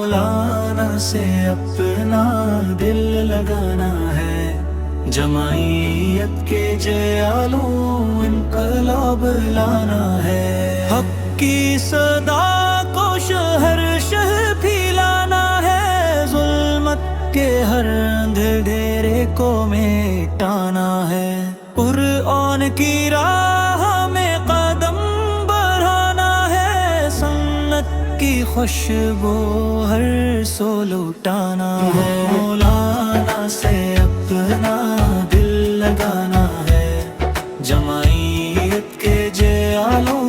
مولانا سے اپنا دل لگانا ہے، جمعیت کے جیالوں انقلاب لانا ہے، حق کی صدا کو شہر شہر پھیلانا ہے، ظلمت کے ہر اندھیرے کو مٹانا ہے، قرآن کی راہ میں قدم بڑھانا ہے، سنت کی خوشبو ہر سو لٹانا ہے، مولانا سے اپنا دل لگانا ہے، جمعیت کے جیالوں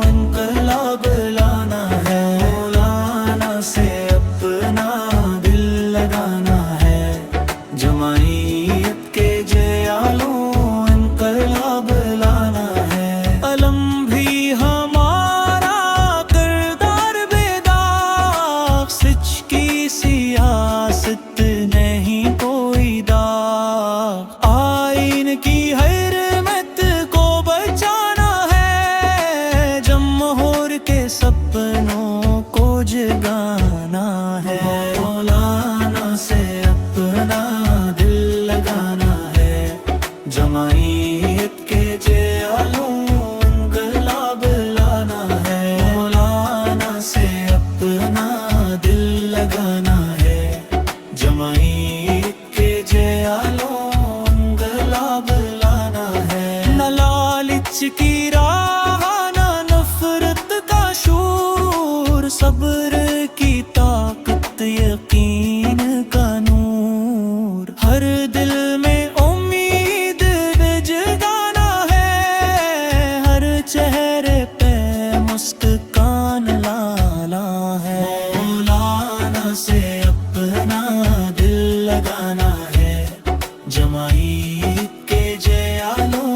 انقلاب لانا ہے، مولانا سے اپنا دل لگانا ہے، جمعیت کے جیالوں انقلاب لانا ہے، علم بھی ہمارا کردار بیدار، سچ کی سیاست نہیں کوئی داغ، آئین کی حرمت کو بچانا ہے، جمہور کے سپنوں کو جگانا ہے، مولانا سے اپنا دل لگانا ہے، جمعیت کے جیالوں انقلاب لانا ہے، مولانا سے اپنا دل لگانا ہے، جمعیت کے جیالوں انقلاب لانا ہے، نہ لالچ کی راہ نہ نفرت کا شور، صبر کی طاقت یقین کا نور، ہر دل میں امید جگانا ہے، ہر چہرے پہ مسکان لانا ہے، مولانا سے اپنا دل لگانا ہے، جمعیت کے جیالوں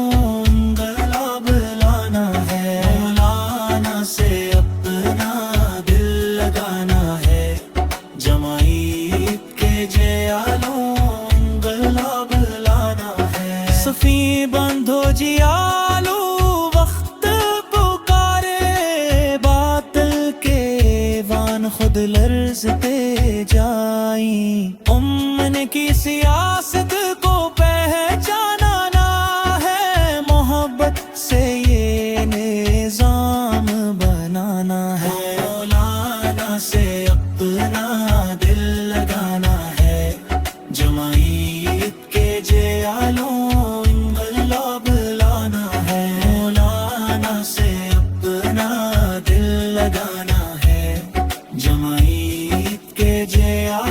انقلاب لانا ہے، مولانا سے اپنا دل لگانا ہے، جمعیت کے جیالوں انقلاب لانا ہے، صفی بندھو جیالو وقت پکارے، باطل کے وان خود لرزتے جائیں، امن کی سیاست کو پہچاننا ہے، محبت سے یہ نظام بنانا ہے، مولانا سے اپنا دل لگانا ہے، جمعیت کے جیالوں انقلاب لانا ہے، مولانا سے اپنا دل لگانا ہے، جمعیت کے جیالوں